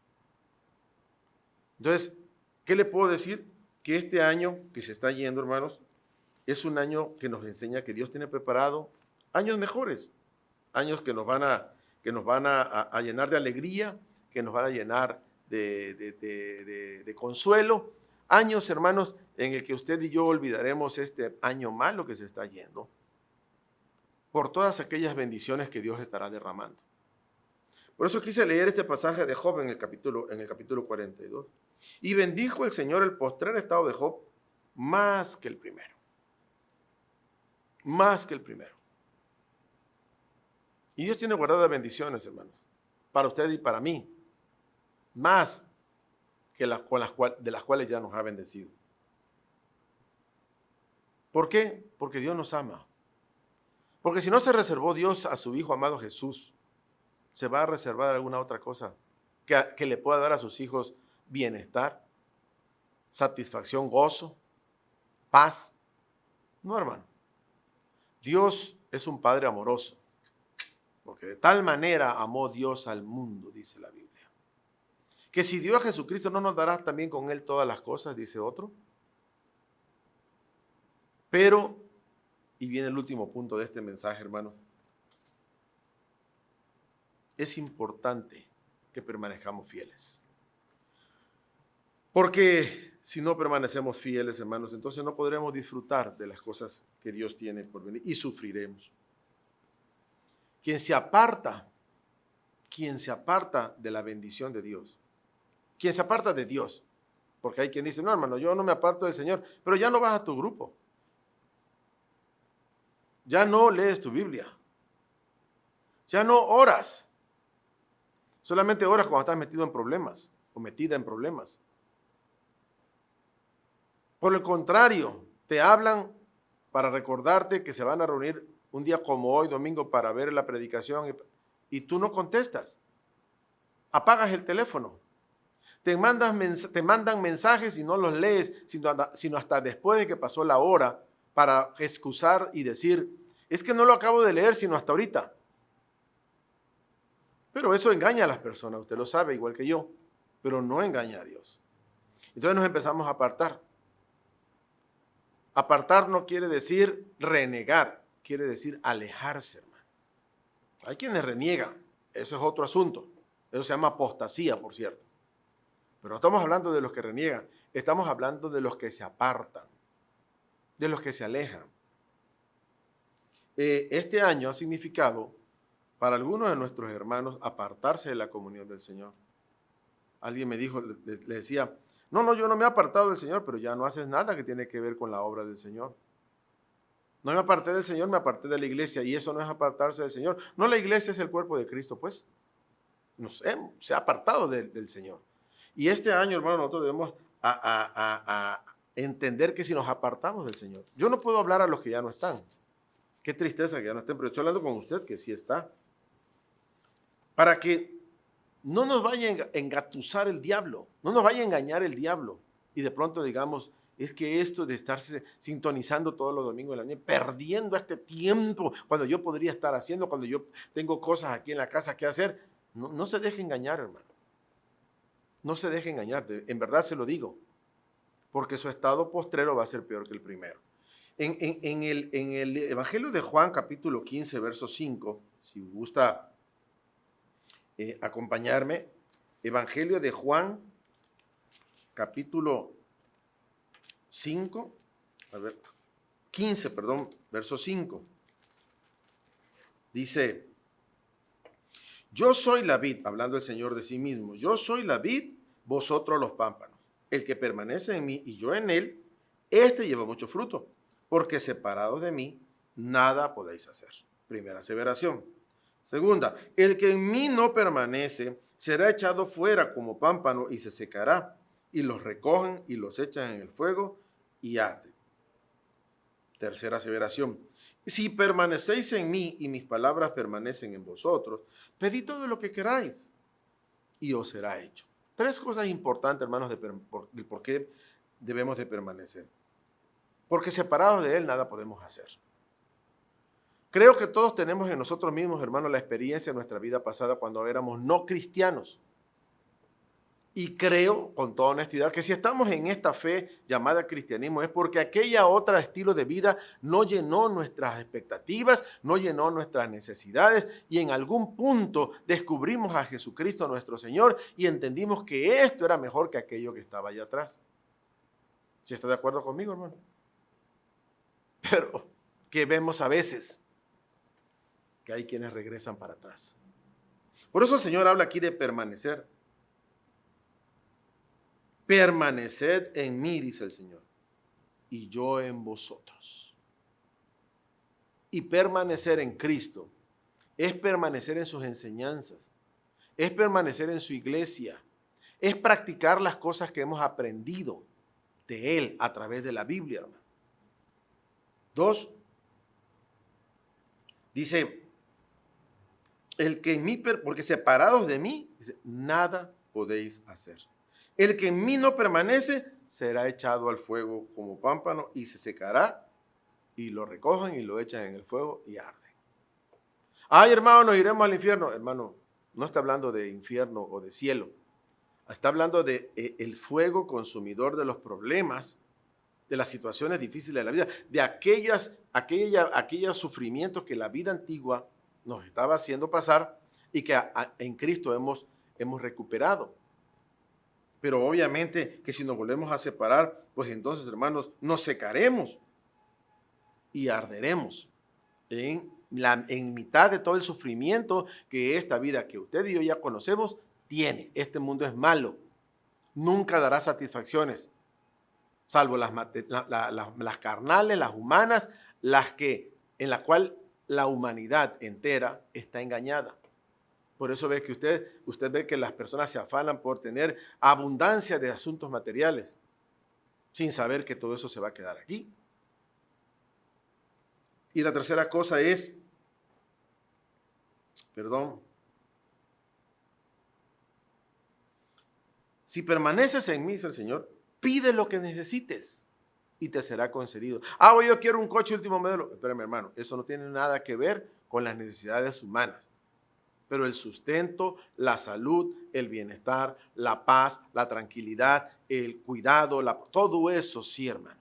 Entonces, ¿qué le puedo decir? Que este año que se está yendo, hermanos, es un año que nos enseña que Dios tiene preparado años mejores, años que nos van a llenar de alegría, que nos van a llenar de consuelo, años, hermanos, en el que usted y yo olvidaremos este año malo que se está yendo por todas aquellas bendiciones que Dios estará derramando. Por eso quise leer este pasaje de Job en el capítulo 42. Y bendijo el Señor el postrer estado de Job más que el primero. Más que el primero. Y Dios tiene guardadas bendiciones, hermanos, para usted y para mí, más que de las cuales ya nos ha bendecido. ¿Por qué? Porque Dios nos ama. Porque si no se reservó Dios a su Hijo amado Jesús, ¿se va a reservar alguna otra cosa que le pueda dar a sus hijos bienestar, satisfacción, gozo, paz? No, hermano. Dios es un Padre amoroso, porque de tal manera amó Dios al mundo, dice la Biblia, que si dio a Jesucristo, ¿no nos dará también con Él todas las cosas?, dice otro. Pero, y viene el último punto de este mensaje, hermano, es importante que permanezcamos fieles. Porque si no permanecemos fieles, hermanos, entonces no podremos disfrutar de las cosas que Dios tiene por venir y sufriremos. Quien se aparta de la bendición de Dios, quien se aparta de Dios, porque hay quien dice, no, hermano, yo no me aparto del Señor, pero ya no vas a tu grupo, ya no lees tu Biblia, ya no oras, solamente oras cuando estás metido en problemas o metida en problemas. Por el contrario, te hablan para recordarte que se van a reunir un día como hoy, domingo, para ver la predicación y tú no contestas. Apagas el teléfono. Te mandan mensajes y no los lees, sino hasta después de que pasó la hora para excusar y decir, es que no lo acabo de leer sino hasta ahorita. Pero eso engaña a las personas, usted lo sabe igual que yo, pero no engaña a Dios. Entonces nos empezamos a apartar. Apartar no quiere decir renegar, quiere decir alejarse, hermano. Hay quienes reniegan, eso es otro asunto. Eso se llama apostasía, por cierto. Pero no estamos hablando de los que reniegan, Estamos hablando de los que se apartan, de los que se alejan. Este año ha significado para algunos de nuestros hermanos apartarse de la comunión del Señor. Alguien me dijo, le decía, no, yo no me he apartado del Señor, pero ya no haces nada que tiene que ver con la obra del Señor. No me aparté del Señor, me aparté de la iglesia, y eso no es apartarse del Señor. No, la iglesia es el cuerpo de Cristo, pues. Se ha apartado del Señor. Y este año, hermano, nosotros debemos a entender que si nos apartamos del Señor, yo no puedo hablar a los que ya no están. Qué tristeza que ya no estén, pero estoy hablando con usted que sí está. Para que no nos vaya a engatusar el diablo, no nos vaya a engañar el diablo. Y de pronto digamos, es que esto de estarse sintonizando todos los domingos de la mañana, perdiendo este tiempo, cuando yo podría estar haciendo, cuando yo tengo cosas aquí en la casa que hacer, no se deje engañar, hermano. No se deje engañar, en verdad se lo digo, porque su estado postrero va a ser peor que el primero. En el Evangelio de Juan, capítulo 15, verso 5, si gusta acompañarme, Evangelio de Juan, capítulo 5, 15, verso 5. Dice, yo soy la vid, hablando el Señor de sí mismo, yo soy la vid, vosotros los pámpanos. El que permanece en mí y yo en él, este lleva mucho fruto, porque separados de mí, nada podéis hacer. Primera aseveración. Segunda, el que en mí no permanece, será echado fuera como pámpano y se secará, y los recogen y los echan en el fuego y arden. Tercera aseveración. Si permanecéis en mí y mis palabras permanecen en vosotros, pedid todo lo que queráis y os será hecho. Tres cosas importantes, hermanos, de por qué debemos de permanecer. Porque separados de Él nada podemos hacer. Creo que todos tenemos en nosotros mismos, hermanos, la experiencia de nuestra vida pasada cuando éramos no cristianos. Y creo, con toda honestidad, que si estamos en esta fe llamada cristianismo es porque aquella otra estilo de vida no llenó nuestras expectativas, no llenó nuestras necesidades y en algún punto descubrimos a Jesucristo nuestro Señor y entendimos que esto era mejor que aquello que estaba allá atrás. ¿Sí está de acuerdo conmigo, hermano? Pero que vemos a veces que hay quienes regresan para atrás. Por eso el Señor habla aquí de permanecer. Permaneced en mí, dice el Señor, y yo en vosotros. Y permanecer en Cristo es permanecer en sus enseñanzas, es permanecer en su iglesia, es practicar las cosas que hemos aprendido de Él a través de la Biblia, hermano. 2, dice, el que en mí, porque separados de mí, dice, nada podéis hacer. El que en mí no permanece será echado al fuego como pámpano y se secará y lo recogen y lo echan en el fuego y arde. Ay, hermano, nos iremos al infierno. Hermano, no está hablando de infierno o de cielo. Está hablando de el fuego consumidor de los problemas, de las situaciones difíciles de la vida, de aquellos sufrimientos que la vida antigua nos estaba haciendo pasar y que en Cristo hemos recuperado. Pero obviamente que si nos volvemos a separar, pues entonces, hermanos, nos secaremos y arderemos en mitad de todo el sufrimiento que esta vida que usted y yo ya conocemos tiene. Este mundo es malo, nunca dará satisfacciones, salvo las carnales, las humanas, en la cual la humanidad entera está engañada. Por eso ve que usted ve que las personas se afanan por tener abundancia de asuntos materiales, sin saber que todo eso se va a quedar aquí. Y la tercera cosa es, si permaneces en mí, dice el Señor, pide lo que necesites y te será concedido. Yo quiero un coche último modelo. Espérame, hermano, eso no tiene nada que ver con las necesidades humanas. Pero el sustento, la salud, el bienestar, la paz, la tranquilidad, el cuidado, todo eso sí, hermano.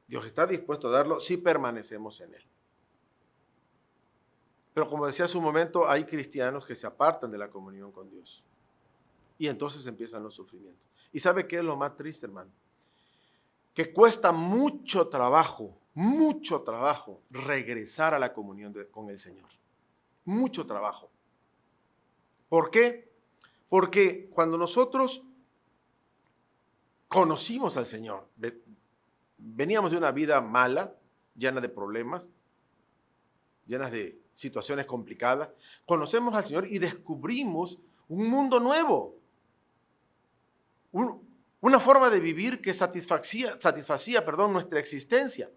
Dios está dispuesto a darlo si permanecemos en Él. Pero como decía hace un momento, hay cristianos que se apartan de la comunión con Dios. Y entonces empiezan los sufrimientos. ¿Y sabe qué es lo más triste, hermano? que cuesta mucho trabajo regresar a la comunión con el Señor. Mucho trabajo. ¿Por qué? Porque cuando nosotros conocimos al Señor, veníamos de una vida mala, llena de problemas, llenas de situaciones complicadas. Conocemos al Señor y descubrimos un mundo nuevo, una forma de vivir que satisfacía nuestra existencia.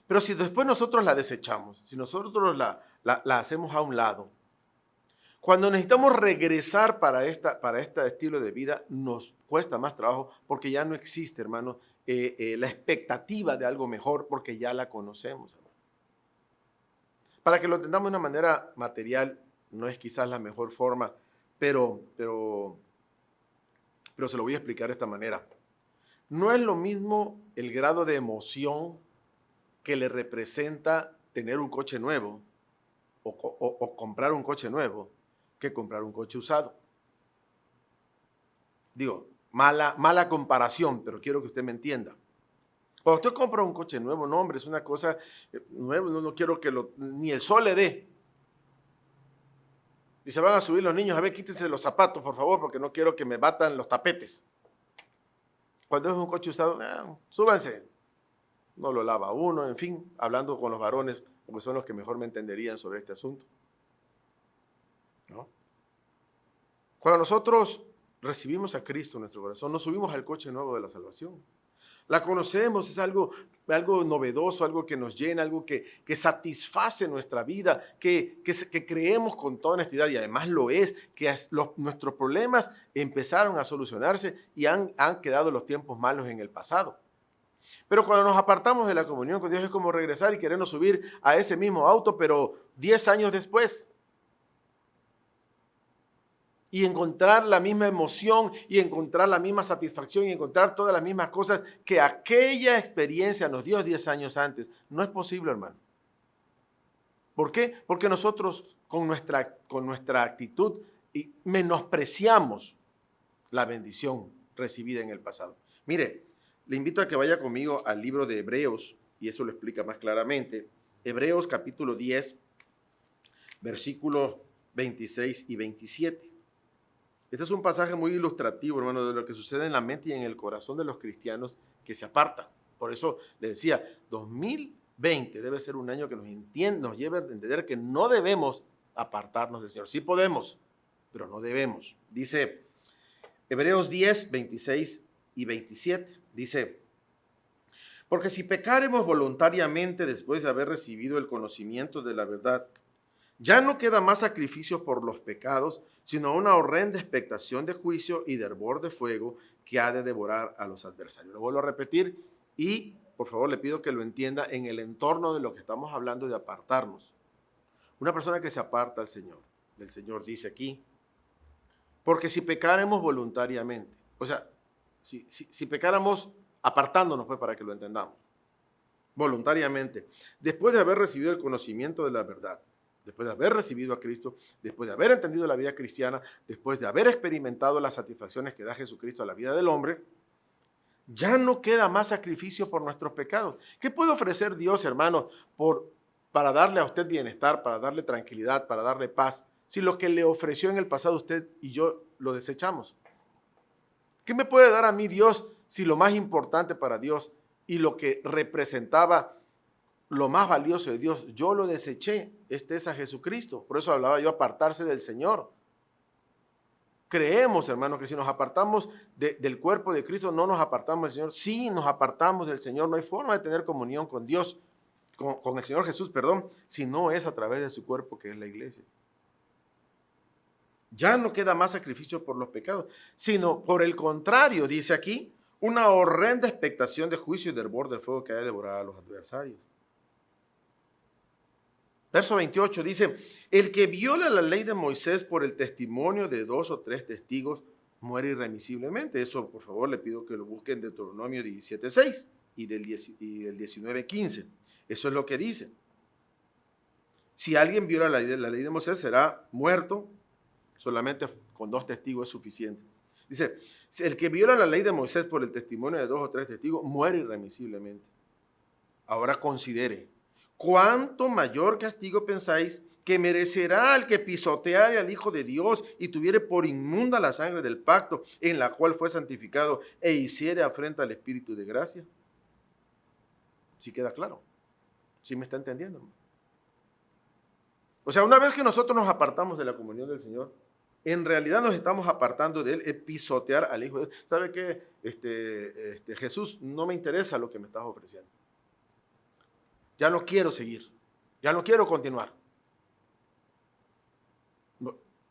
Pero si después nosotros la desechamos, si nosotros la hacemos a un lado, cuando necesitamos regresar para este estilo de vida, nos cuesta más trabajo porque ya no existe, hermano, la expectativa de algo mejor porque ya la conocemos, hermano. Para que lo entendamos de una manera material, no es quizás la mejor forma, pero se lo voy a explicar de esta manera. No es lo mismo el grado de emoción que le representa tener un coche nuevo o comprar un coche nuevo que comprar un coche usado. Digo, mala comparación, pero quiero que usted me entienda. Cuando usted compra un coche nuevo, no, hombre, es una cosa nueva, no quiero que ni el sol le dé. Y se van a subir los niños, a ver, quítense los zapatos, por favor, porque no quiero que me batan los tapetes. Cuando es un coche usado, súbanse. No lo lava uno, en fin, hablando con los varones, porque son los que mejor me entenderían sobre este asunto. ¿No? Cuando nosotros recibimos a Cristo en nuestro corazón, nos subimos al coche nuevo de la salvación. La conocemos, es algo novedoso, algo que nos llena, algo que satisface nuestra vida, que creemos con toda honestidad, y además lo es, que nuestros problemas empezaron a solucionarse y han quedado los tiempos malos en el pasado. Pero cuando nos apartamos de la comunión con Dios es como regresar y querernos subir a ese mismo auto, pero 10 años después. Y encontrar la misma emoción y encontrar la misma satisfacción y encontrar todas las mismas cosas que aquella experiencia nos dio 10 años antes. No es posible, hermano. ¿Por qué? Porque nosotros con nuestra actitud menospreciamos la bendición recibida en el pasado. Mire, le invito a que vaya conmigo al libro de Hebreos, y eso lo explica más claramente. Hebreos capítulo 10, versículos 26 y 27. Este es un pasaje muy ilustrativo, hermano, de lo que sucede en la mente y en el corazón de los cristianos que se apartan. Por eso le decía, 2020 debe ser un año que nos lleve a entender que no debemos apartarnos del Señor. Sí podemos, pero no debemos. Dice Hebreos 10, 26 y 27. Dice, porque si pecaremos voluntariamente después de haber recibido el conocimiento de la verdad, ya no queda más sacrificio por los pecados, sino una horrenda expectación de juicio y de hervor de fuego que ha de devorar a los adversarios. Lo vuelvo a repetir y, por favor, le pido que lo entienda en el entorno de lo que estamos hablando de apartarnos. Una persona que se aparta del Señor dice aquí, porque si pecaremos voluntariamente, o sea, si pecáramos apartándonos, pues para que lo entendamos, voluntariamente, después de haber recibido el conocimiento de la verdad, después de haber recibido a Cristo, después de haber entendido la vida cristiana, después de haber experimentado las satisfacciones que da Jesucristo a la vida del hombre, ya no queda más sacrificio por nuestros pecados. ¿Qué puede ofrecer Dios, hermano, para darle a usted bienestar, para darle tranquilidad, para darle paz, si lo que le ofreció en el pasado usted y yo lo desechamos? ¿Qué me puede dar a mí Dios si lo más importante para Dios y lo que representaba lo más valioso de Dios, yo lo deseché? Este es a Jesucristo. Por eso hablaba yo, apartarse del Señor. Creemos, hermanos, que si nos apartamos del cuerpo de Cristo, no nos apartamos del Señor. Sí, nos apartamos del Señor. No hay forma de tener comunión con Dios, con el Señor Jesús, perdón, si no es a través de su cuerpo, que es la iglesia. Ya no queda más sacrificio por los pecados, sino por el contrario, dice aquí, una horrenda expectación de juicio y de hervor de fuego que ha de devorar a los adversarios. Verso 28 dice, el que viola la ley de Moisés por el testimonio de 2 o 3 testigos muere irremisiblemente. Eso, por favor, le pido que lo busquen de Deuteronomio 17:6 y del 19:15. Eso es lo que dice. Si alguien viola la ley de Moisés, será muerto. Solamente con 2 testigos es suficiente. Dice, si el que viola la ley de Moisés por el testimonio de 2 o 3 testigos muere irremisiblemente. Ahora considere, ¿cuánto mayor castigo pensáis que merecerá el que pisoteare al Hijo de Dios y tuviere por inmunda la sangre del pacto en la cual fue santificado e hiciere afrenta al Espíritu de gracia? ¿Sí queda claro? ¿Sí me está entendiendo? O sea, una vez que nosotros nos apartamos de la comunión del Señor, en realidad nos estamos apartando de Él, pisotear al Hijo de Dios. ¿Sabe qué? Jesús, no me interesa lo que me estás ofreciendo. Ya no quiero seguir, ya no quiero continuar.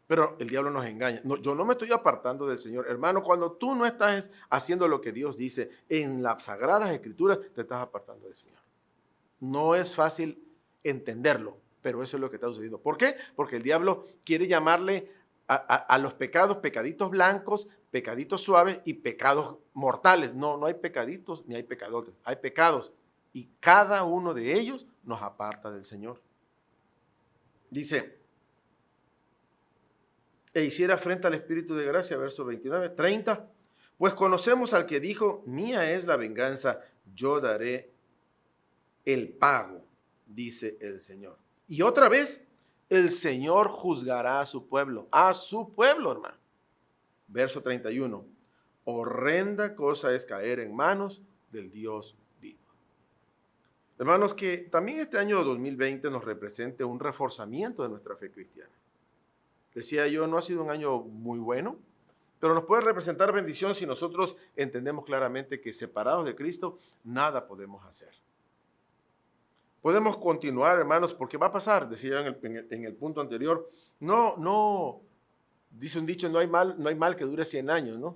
Pero el diablo nos engaña. No, yo no me estoy apartando del Señor. Hermano, cuando tú no estás haciendo lo que Dios dice en las Sagradas Escrituras, te estás apartando del Señor. No es fácil entenderlo, pero eso es lo que está sucediendo. ¿Por qué? Porque el diablo quiere llamarle a los pecados pecaditos blancos, pecaditos suaves y pecados mortales. No, no hay pecaditos ni hay pecadores. Hay pecados y cada uno de ellos nos aparta del Señor. Dice, e hiciera frente al Espíritu de gracia, verso 29, 30, pues conocemos al que dijo, mía es la venganza, yo daré el pago, dice el Señor. Y otra vez, el Señor juzgará a su pueblo, hermano. Verso 31, horrenda cosa es caer en manos del Dios vivo. Hermanos, que también este año 2020 nos represente un reforzamiento de nuestra fe cristiana. Decía yo, no ha sido un año muy bueno, pero nos puede representar bendición si nosotros entendemos claramente que separados de Cristo, nada podemos hacer. Podemos continuar, hermanos, porque va a pasar, decía en el punto anterior, no, dice un dicho, no hay mal que dure 100 años, ¿no?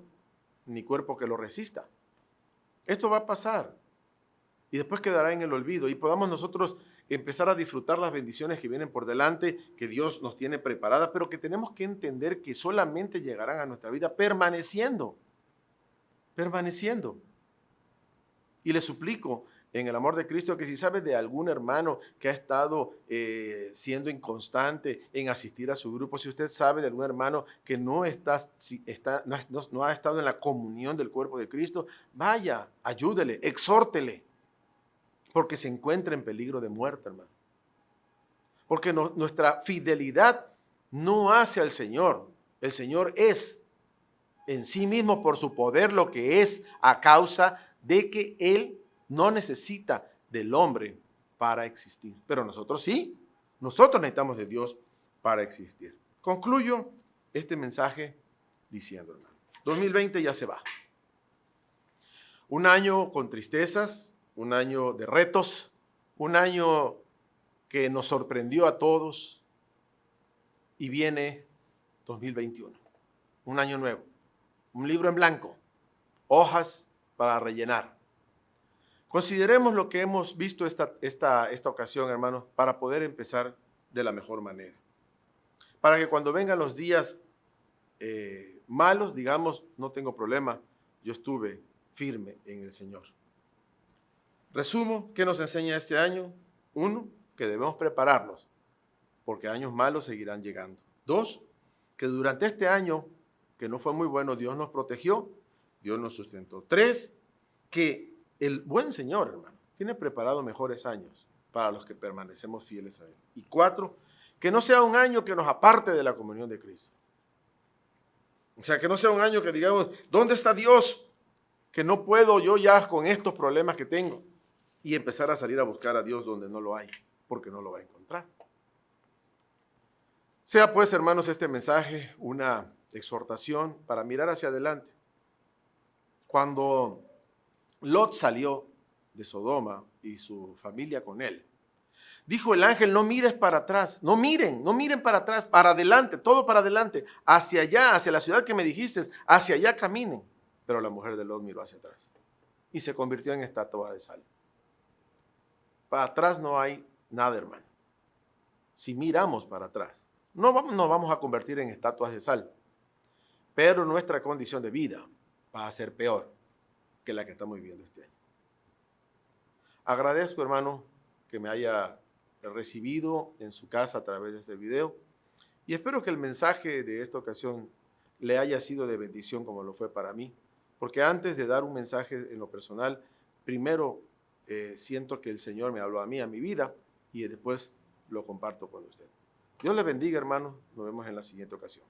Ni cuerpo que lo resista. Esto va a pasar y después quedará en el olvido y podamos nosotros empezar a disfrutar las bendiciones que vienen por delante, que Dios nos tiene preparadas, pero que tenemos que entender que solamente llegarán a nuestra vida permaneciendo. Y le suplico en el amor de Cristo que si sabes de algún hermano que ha estado siendo inconstante en asistir a su grupo, si usted sabe de algún hermano que no ha estado en la comunión del cuerpo de Cristo, vaya, ayúdele, exhórtele. Porque se encuentra en peligro de muerte, hermano. Porque nuestra fidelidad no hace al Señor. El Señor es en sí mismo por su poder lo que es a causa de que Él no necesita del hombre para existir. Pero nosotros sí. Nosotros necesitamos de Dios para existir. Concluyo este mensaje diciendo, hermano, 2020 ya se va. Un año con tristezas, un año de retos, un año que nos sorprendió a todos y viene 2021, un año nuevo, un libro en blanco, hojas para rellenar. Consideremos lo que hemos visto esta ocasión, hermanos, para poder empezar de la mejor manera. Para que cuando vengan los días malos, digamos, no tengo problema, yo estuve firme en el Señor. Resumo, ¿qué nos enseña este año? 1, que debemos prepararnos, porque años malos seguirán llegando. 2, que durante este año, que no fue muy bueno, Dios nos protegió, Dios nos sustentó. 3, que el buen Señor, hermano, tiene preparado mejores años para los que permanecemos fieles a Él. Y 4, que no sea un año que nos aparte de la comunión de Cristo. O sea, que no sea un año que digamos, ¿dónde está Dios? Que no puedo yo ya con estos problemas que tengo. Y empezar a salir a buscar a Dios donde no lo hay, porque no lo va a encontrar. Sea pues, hermanos, este mensaje una exhortación para mirar hacia adelante. Cuando Lot salió de Sodoma y su familia con él, dijo el ángel, no mires para atrás, no miren para atrás, para adelante, todo para adelante, hacia allá, hacia la ciudad que me dijiste, hacia allá caminen. Pero la mujer de Lot miró hacia atrás y se convirtió en estatua de sal. Para atrás no hay nada, hermano. Si miramos para atrás, no nos vamos a convertir en estatuas de sal, pero nuestra condición de vida va a ser peor que la que estamos viviendo este año. Agradezco, hermano, que me haya recibido en su casa a través de este video y espero que el mensaje de esta ocasión le haya sido de bendición como lo fue para mí. Porque antes de dar un mensaje en lo personal, primero siento que el Señor me habló a mí, a mi vida, y después lo comparto con usted. Dios le bendiga, hermano. Nos vemos en la siguiente ocasión.